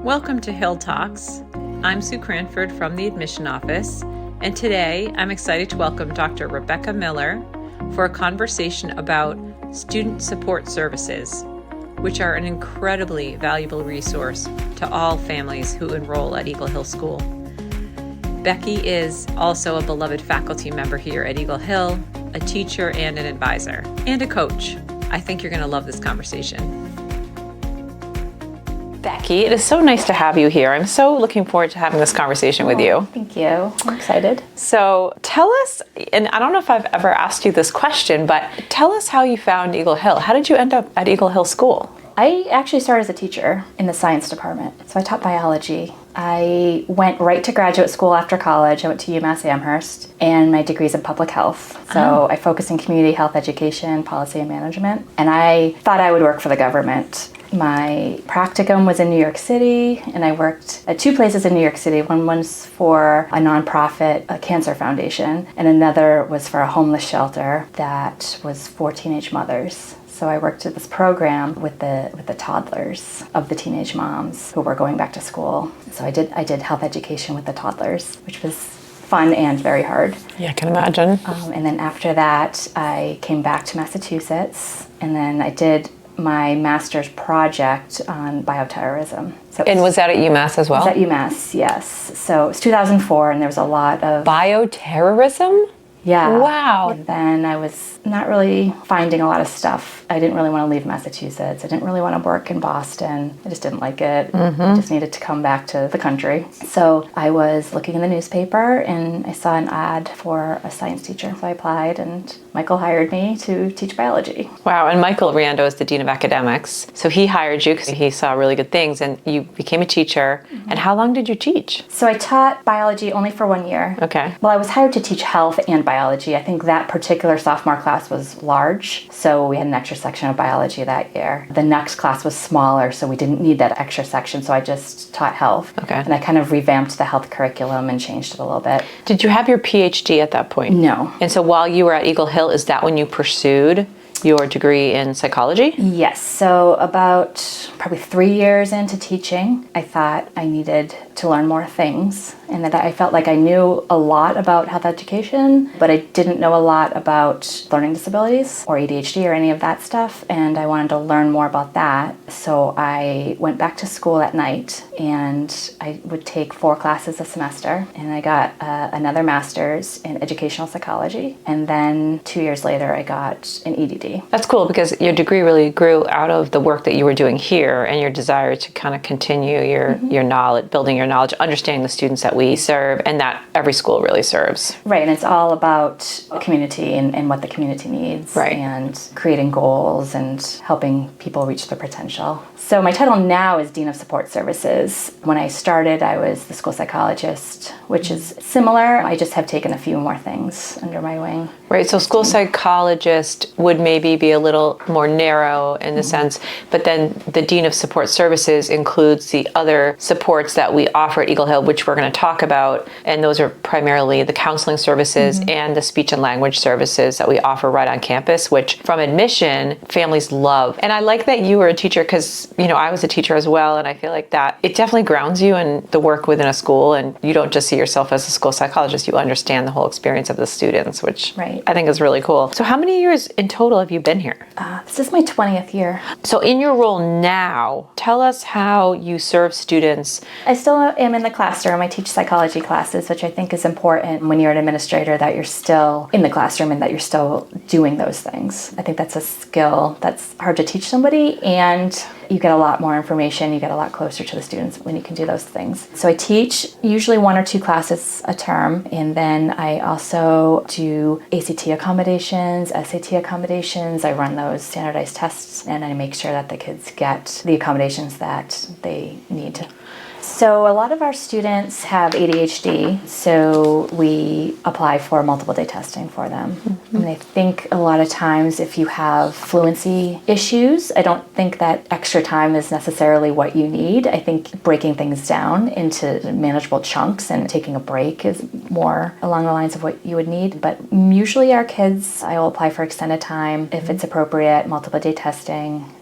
Welcome to Hill Talks. I'm Sue Cranford from the Admission Office, and today I'm excited to welcome Dr. Becky Miller for a conversation about student support services, which are an incredibly valuable resource to all families who enroll at Eagle Hill School. Becky is also a beloved faculty member here at Eagle Hill, a teacher and an advisor, and a coach. I think you're going to love this conversation. Becky, it is so nice to have you here. I'm so looking forward to having this conversation with you. Thank you. I'm excited. So tell us, and I don't know if I've ever asked you this question, but tell us how you found Eagle Hill. How did you end up at Eagle Hill School? I actually started as a teacher in the science department. So I taught biology. I went right to graduate school after college. I went to UMass Amherst, and my degree is in public health. So I focus in community health education, policy, and management. And I thought I would work for the government. My practicum was in New York City, and I worked at two places in New York City. One was for a nonprofit, a cancer foundation, and another was for a homeless shelter that was for teenage mothers. So I worked at this program with the toddlers of the teenage moms who were going back to school. So I did health education with the toddlers, which was fun and very hard. Yeah, I can imagine. And then after that, I came back to Massachusetts, and then I did my master's project on bioterrorism. And was that at UMass as well? It was at UMass, yes. So it was 2004, and there was a lot of bioterrorism? Yeah. Wow. And then I was not really finding a lot of stuff. I didn't really want to leave Massachusetts. I didn't really want to work in Boston. I just didn't like it. I just needed to come back to the country. So I was looking in the newspaper, and I saw an ad for a science teacher. So I applied, and Michael hired me to teach biology. Wow, and Michael Riando is the Dean of Academics. So he hired you because he saw really good things, and you became a teacher. And how long did you teach? So I taught biology only for 1 year. Okay. Well, I was hired to teach health and biology. I think that particular sophomore class was large, so we had an extra section of biology that year. The next class was smaller, so we didn't need that extra section, so I just taught health. Okay. And I kind of revamped the health curriculum and changed it a little bit. Did you have your PhD at that point? No. And so while you were at Eagle Hill, is that when you pursued your degree in psychology? Yes. So about probably 3 years into teaching, I thought I needed to learn more things, and that I felt like I knew a lot about health education, but I didn't know a lot about learning disabilities or ADHD or any of that stuff, and I wanted to learn more about that. So I went back to school at night, and I would take 4 classes a semester, and I got another master's in educational psychology, and then 2 years later I got an EDD. That's cool, because your degree really grew out of the work that you were doing here and your desire to kind of continue your knowledge, building your knowledge, understanding the students that we serve and that every school really serves. Right, and it's all about community and what the community needs, right, and creating goals and helping people reach their potential. So my title now is Dean of Support Services. When I started, I was the school psychologist, which is similar. I just have taken a few more things under my wing. Right, so school psychologist would maybe be a little more narrow in the sense, but then the Dean of Support Services includes the other supports that we offer at Eagle Hill, which we're going to talk about, and those are primarily the counseling services and the speech and language services that we offer right on campus, which from admission, families love. And I like that you were a teacher because, you know, I was a teacher as well, and I feel like that it definitely grounds you in the work within a school, and you don't just see yourself as a school psychologist, you understand the whole experience of the students, which I think is really cool. So how many years in total have you been here? This is my 20th year. So in your role now, tell us how you serve students. I still am in the classroom. I teach psychology classes, which I think is important when you're an administrator, that you're still in the classroom and that you're still doing those things. I think that's a skill that's hard to teach somebody, and you get a lot more information, you get a lot closer to the students when you can do those things. So I teach usually 1 or 2 classes a term, and then I also do ACT accommodations, SAT accommodations. I run those standardized tests, and I make sure that the kids get the accommodations that they need. So a lot of our students have ADHD, so we apply for multiple day testing for them. And I think a lot of times if you have fluency issues, I don't think that extra time is necessarily what you need. I think breaking things down into manageable chunks and taking a break is more along the lines of what you would need. But usually our kids, I will apply for extended time if it's appropriate, multiple day testing.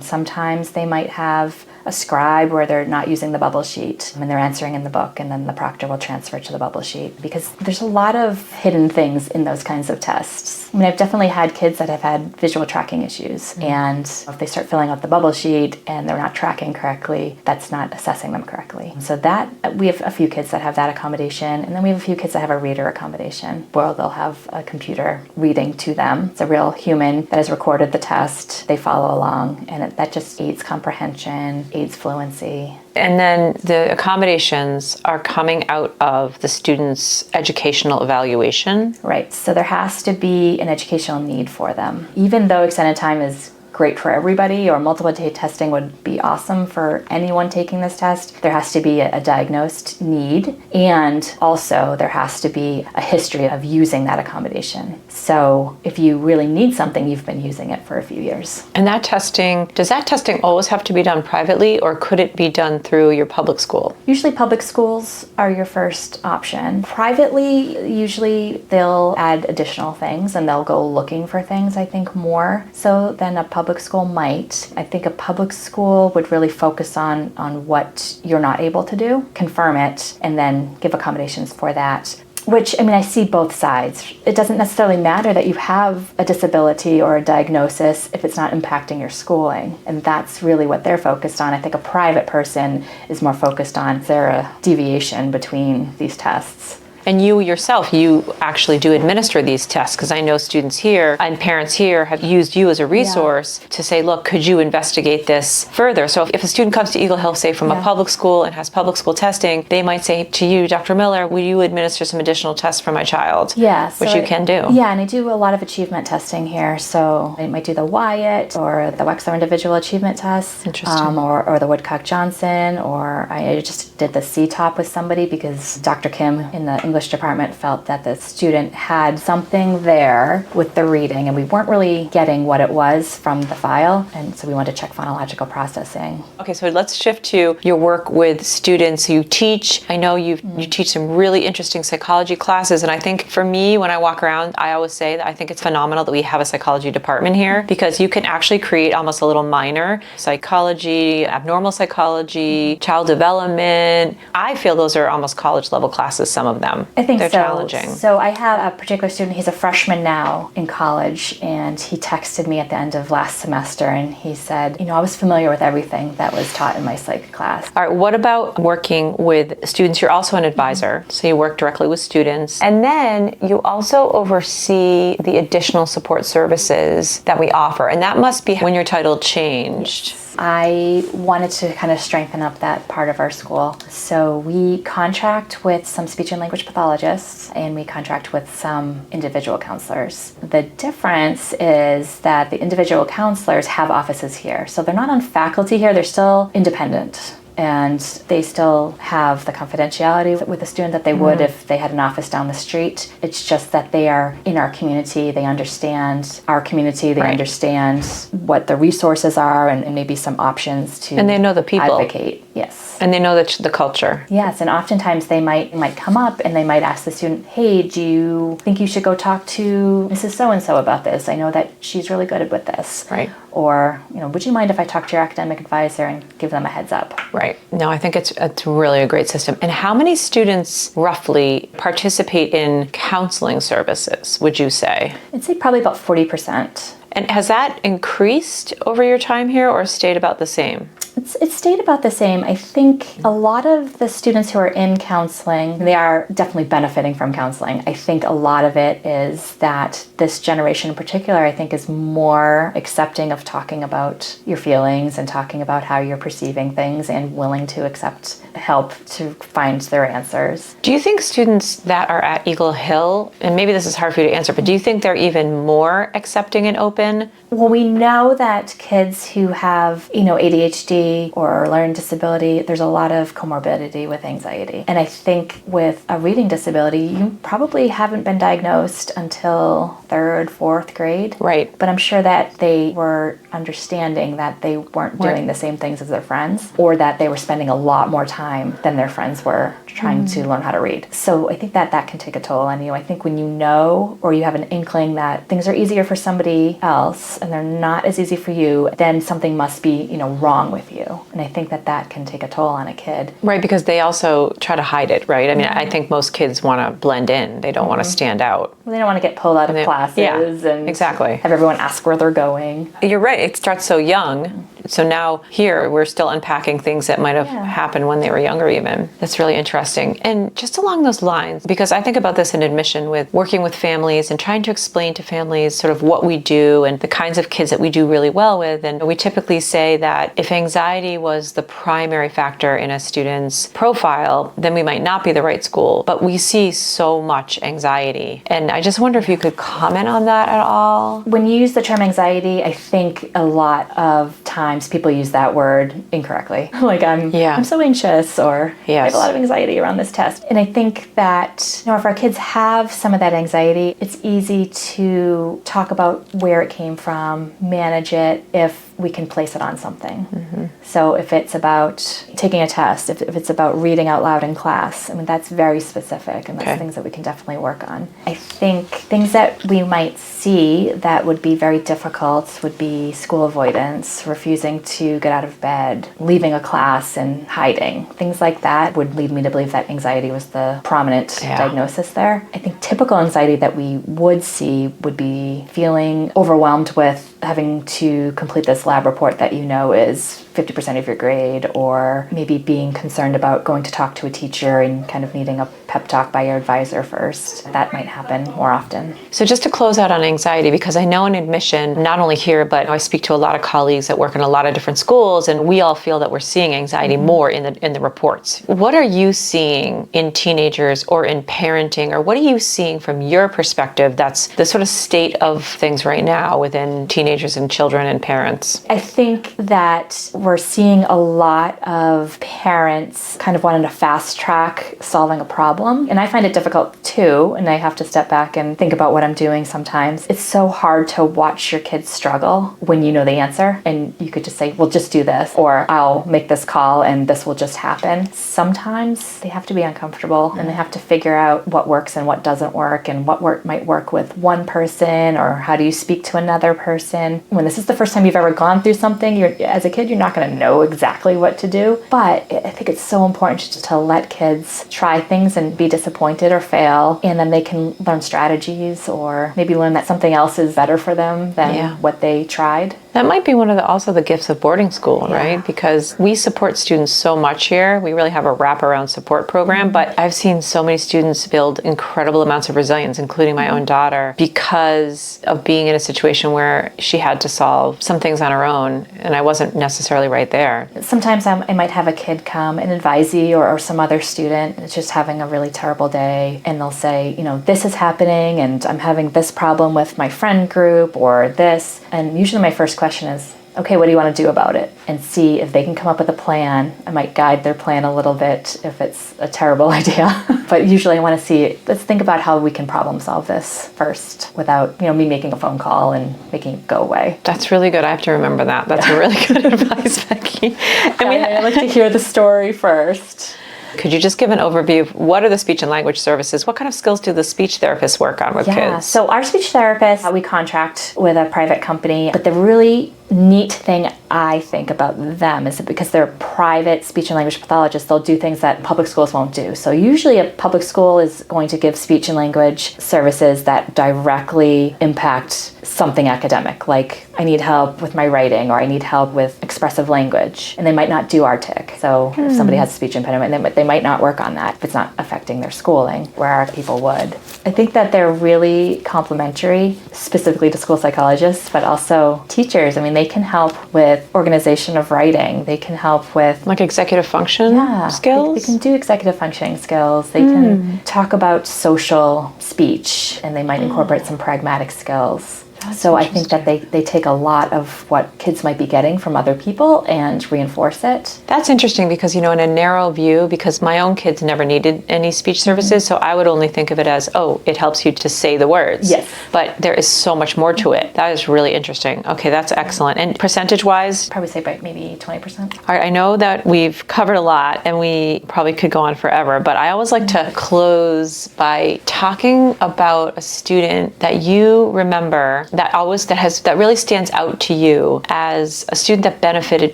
Sometimes they might have a scribe where they're not using the bubble sheet and they're answering in the book, and then the proctor will transfer to the bubble sheet, because there's a lot of hidden things in those kinds of tests. I mean, I've definitely had kids that have had visual tracking issues, and if they start filling out the bubble sheet and they're not tracking correctly, that's not assessing them correctly. So that, we have a few kids that have that accommodation, and then we have a few kids that have a reader accommodation where they'll have a computer reading to them. It's a real human that has recorded the test. They follow along, and that just aids comprehension, aids fluency. And then the accommodations are coming out of the student's educational evaluation. Right, so there has to be an educational need for them. Even though extended time is great for everybody, or multiple day testing would be awesome for anyone taking this test, there has to be a diagnosed need, and also there has to be a history of using that accommodation. So if you really need something, you've been using it for a few years. And that testing, does that testing always have to be done privately, or could it be done through your public school? Usually public schools are your first option. Privately, usually they'll add additional things and they'll go looking for things, I think, more so than a public school might. I think a public school would really focus on what you're not able to do, confirm it, and then give accommodations for that. Which, I mean, I see both sides. It doesn't necessarily matter that you have a disability or a diagnosis if it's not impacting your schooling. And that's really what they're focused on. I think a private person is more focused on, is there a deviation between these tests? And you yourself, you actually do administer these tests, because I know students here and parents here have used you as a resource to say, look, could you investigate this further? So if a student comes to Eagle Hill, say from a public school and has public school testing, they might say to you, Dr. Miller, will you administer some additional tests for my child? Yeah. Which you can do. Yeah, and I do a lot of achievement testing here. So I might do the Wyatt or the Wexler Individual Achievement Test. Interesting. Or the Woodcock-Johnson, or I just did the CTOP with somebody because Dr. Kim in the English department felt that the student had something there with the reading, and we weren't really getting what it was from the file, and so we wanted to check phonological processing. Okay, so let's shift to your work with students who you teach. I know you teach some really interesting psychology classes, and I think for me, when I walk around, I always say that I think it's phenomenal that we have a psychology department here, because you can actually create almost a little minor: psychology, abnormal psychology, child development. I feel those are almost college level classes, some of them. I think they're so. challenging. So I have a particular student, he's a freshman now in college, and he texted me at the end of last semester and he said, I was familiar with everything that was taught in my psych class. All right, what about working with students? You're also an advisor, so you work directly with students. And then you also oversee the additional support services that we offer. And that must be when your title changed. Yes. I wanted to kind of strengthen up that part of our school. So we contract with some speech and language pathologists, and we contract with some individual counselors. The difference is that the individual counselors have offices here. So they're not on faculty here, they're still independent. And they still have the confidentiality with the student that they would if they had an office down the street. It's just that they are in our community, they understand our community, they understand what the resources are, and maybe some options to and they know the people. Advocate. Yes. And they know the culture. Yes, and oftentimes they might come up and they might ask the student, hey, do you think you should go talk to Mrs. So-and-so about this? I know that she's really good with this. Right. Or, would you mind if I talk to your academic advisor and give them a heads up? Right. No, I think it's really a great system. And how many students roughly participate in counseling services, would you say? I'd say probably about 40%. And has that increased over your time here or stayed about the same? It's stayed about the same. I think a lot of the students who are in counseling, they are definitely benefiting from counseling. I think a lot of it is that this generation in particular, I think, is more accepting of talking about your feelings and talking about how you're perceiving things, and willing to accept help to find their answers. Do you think students that are at Eagle Hill, and maybe this is hard for you to answer, but do you think they're even more accepting and open? Well, we know that kids who have, ADHD or learning disability, there's a lot of comorbidity with anxiety. And I think with a reading disability, you probably haven't been diagnosed until 3rd, 4th grade. Right. But I'm sure that they were understanding that they weren't doing the same things as their friends, or that they were spending a lot more time than their friends were trying to learn how to read. So I think that can take a toll on you. I think when you know, or you have an inkling that things are easier for somebody else, else and they're not as easy for you, then something must be, wrong with you. And I think that can take a toll on a kid. Right, because they also try to hide it, right? I mean, I think most kids want to blend in. They don't want to stand out. They don't want to get pulled out of classes and exactly. have everyone ask where they're going. You're right. It starts so young. So now here we're still unpacking things that might have happened when they were younger even. That's really interesting. And just along those lines, because I think about this in admission with working with families and trying to explain to families sort of what we do and the kinds of kids that we do really well with. And we typically say that if anxiety was the primary factor in a student's profile, then we might not be the right school. But we see so much anxiety. And I just wonder if you could comment on that at all. When you use the term anxiety, I think a lot of times people use that word incorrectly. Like I'm so anxious, or I have a lot of anxiety around this test. And I think that if our kids have some of that anxiety, it's easy to talk about where it came from, manage it if we can place it on something. Mm-hmm. So if it's about taking a test, if it's about reading out loud in class, I mean, that's very specific, and that's things that we can definitely work on. I think things that we might see that would be very difficult would be school avoidance, refusing to get out of bed, leaving a class and hiding. Things like that would lead me to believe that anxiety was the prominent diagnosis there. I think typical anxiety that we would see would be feeling overwhelmed with having to complete this lab report that is 50% of your grade, or maybe being concerned about going to talk to a teacher and kind of needing a pep talk by your advisor first. That might happen more often. So just to close out on anxiety, because I know in admission, not only here, but I speak to a lot of colleagues that work in a lot of different schools, and we all feel that we're seeing anxiety more in the reports. What are you seeing in teenagers or in parenting, or what are you seeing from your perspective that's the sort of state of things right now within teenagers and children and parents? I think that we're seeing a lot of parents kind of wanting to fast track solving a problem. And I find it difficult too, and I have to step back and think about what I'm doing sometimes. It's so hard to watch your kids struggle when you know the answer, and you could just say, well, just do this, or I'll make this call and this will just happen. Sometimes they have to be uncomfortable and they have to figure out what works and what doesn't work, and what might work with one person, or how do you speak to another person. When this is the first time you've ever gone through something, as a kid, you're not going to know exactly what to do. But I think it's so important just to let kids try things and be disappointed or fail, and then they can learn strategies, or maybe learn that something else is better for them than what they tried. That might be one of also the gifts of boarding school, right? Because we support students so much here. We really have a wraparound support program, but I've seen so many students build incredible amounts of resilience, including my own daughter, because of being in a situation where she had to solve some things on her own, and I wasn't necessarily right there. Sometimes I might have a kid come, an advisee or some other student, that's just having a really terrible day, and they'll say, this is happening, and I'm having this problem with my friend group, or this. And usually my first question is, okay, what do you want to do about it? And see if they can come up with a plan. I might guide their plan a little bit if it's a terrible idea. But usually I want to see, let's think about how we can problem solve this first without, me making a phone call and making it go away. That's really good. I have to remember that. That's really good advice, Becky. I like to hear the story first. Could you just give an overview of what are the speech and language services? What kind of skills do the speech therapists work on with kids? So our speech therapists, we contract with a private company, but the really neat thing I think about them is that because they're private speech and language pathologists, they'll do things that public schools won't do. So usually a public school is going to give speech and language services that directly impact something academic, like I need help with my writing, or I need help with expressive language, and they might not do RTIC. So if somebody has a speech impediment, they might not work on that if it's not affecting their schooling, where our people would. I think that they're really complementary, specifically to school psychologists, but also teachers. I mean, they can help with organization of writing. They can help with like executive function skills? They can do executive functioning skills. They can talk about social speech, and they might incorporate some pragmatic skills. So I think that they take a lot of what kids might be getting from other people and reinforce it. That's interesting because, in a narrow view, because my own kids never needed any speech services, so I would only think of it as, it helps you to say the words. Yes. But there is so much more to it. That is really interesting. Okay, that's excellent. And percentage-wise? Probably say by maybe 20%. All right, I know that we've covered a lot, and we probably could go on forever, but I always like to close by talking about a student that you remember that really stands out to you as a student that benefited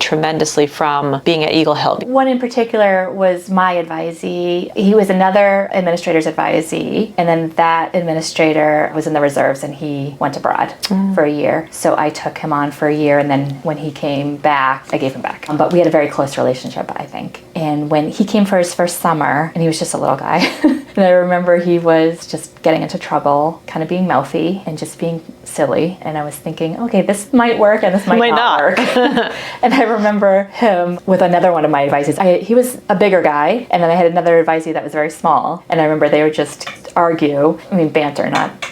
tremendously from being at Eagle Hill? One in particular was my advisee. He was another administrator's advisee, and then that administrator was in the reserves and he went abroad for a year. So I took him on for a year, and then when he came back, I gave him back. But we had a very close relationship, I think. And when he came for his first summer, and he was just a little guy, and I remember he was just getting into trouble, kind of being mouthy and just being silly. And I was thinking, okay, this might work and this might not work. And I remember him with another one of my advisees. He was a bigger guy, and then I had another advisee that was very small. And I remember they would just argue, banter, not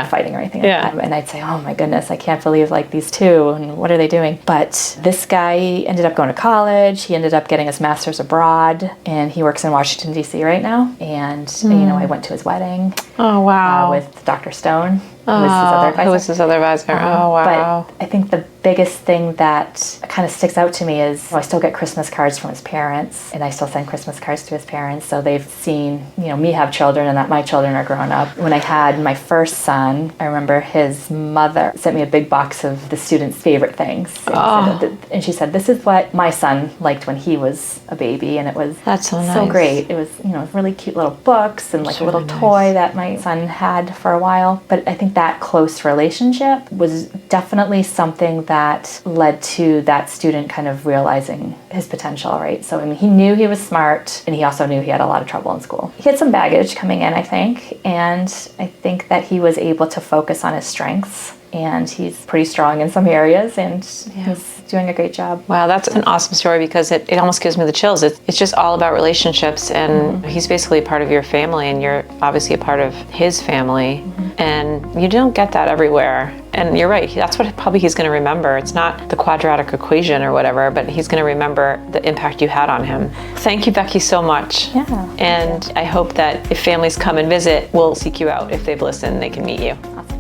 fighting or anything like that. And I'd say, oh my goodness, I can't believe like these two, and what are they doing? But this guy ended up going to college. He ended up getting his master's abroad, and he works in Washington, D.C. right now. And, I went to his wedding. Oh, wow. With Dr. Stone. Who was his other advisor. Oh, wow. But I think the biggest thing that kind of sticks out to me is I still get Christmas cards from his parents, and I still send Christmas cards to his parents. So they've seen, me have children and that my children are grown up. When I had my first son, I remember his mother sent me a big box of the students' favorite things. And she said, this is what my son liked when he was a baby. And it was That's so nice. So great. It was, really cute little books and like a little toy that my son had for a while. But I think that close relationship was definitely something that led to that student kind of realizing his potential, right? So he knew he was smart, and he also knew he had a lot of trouble in school. He had some baggage coming in, I think, and I think that he was able to focus on his strengths, and he's pretty strong in some areas, and he's doing a great job. Wow, that's an awesome story, because it almost gives me the chills. It's just all about relationships, and he's basically a part of your family, and you're obviously a part of his family, and you don't get that everywhere. And you're right, that's what probably he's going to remember. It's not the quadratic equation or whatever, but he's going to remember the impact you had on him. Thank you, Becky, so much. Yeah. And I hope that if families come and visit, we'll seek you out. If they've listened, they can meet you. Awesome.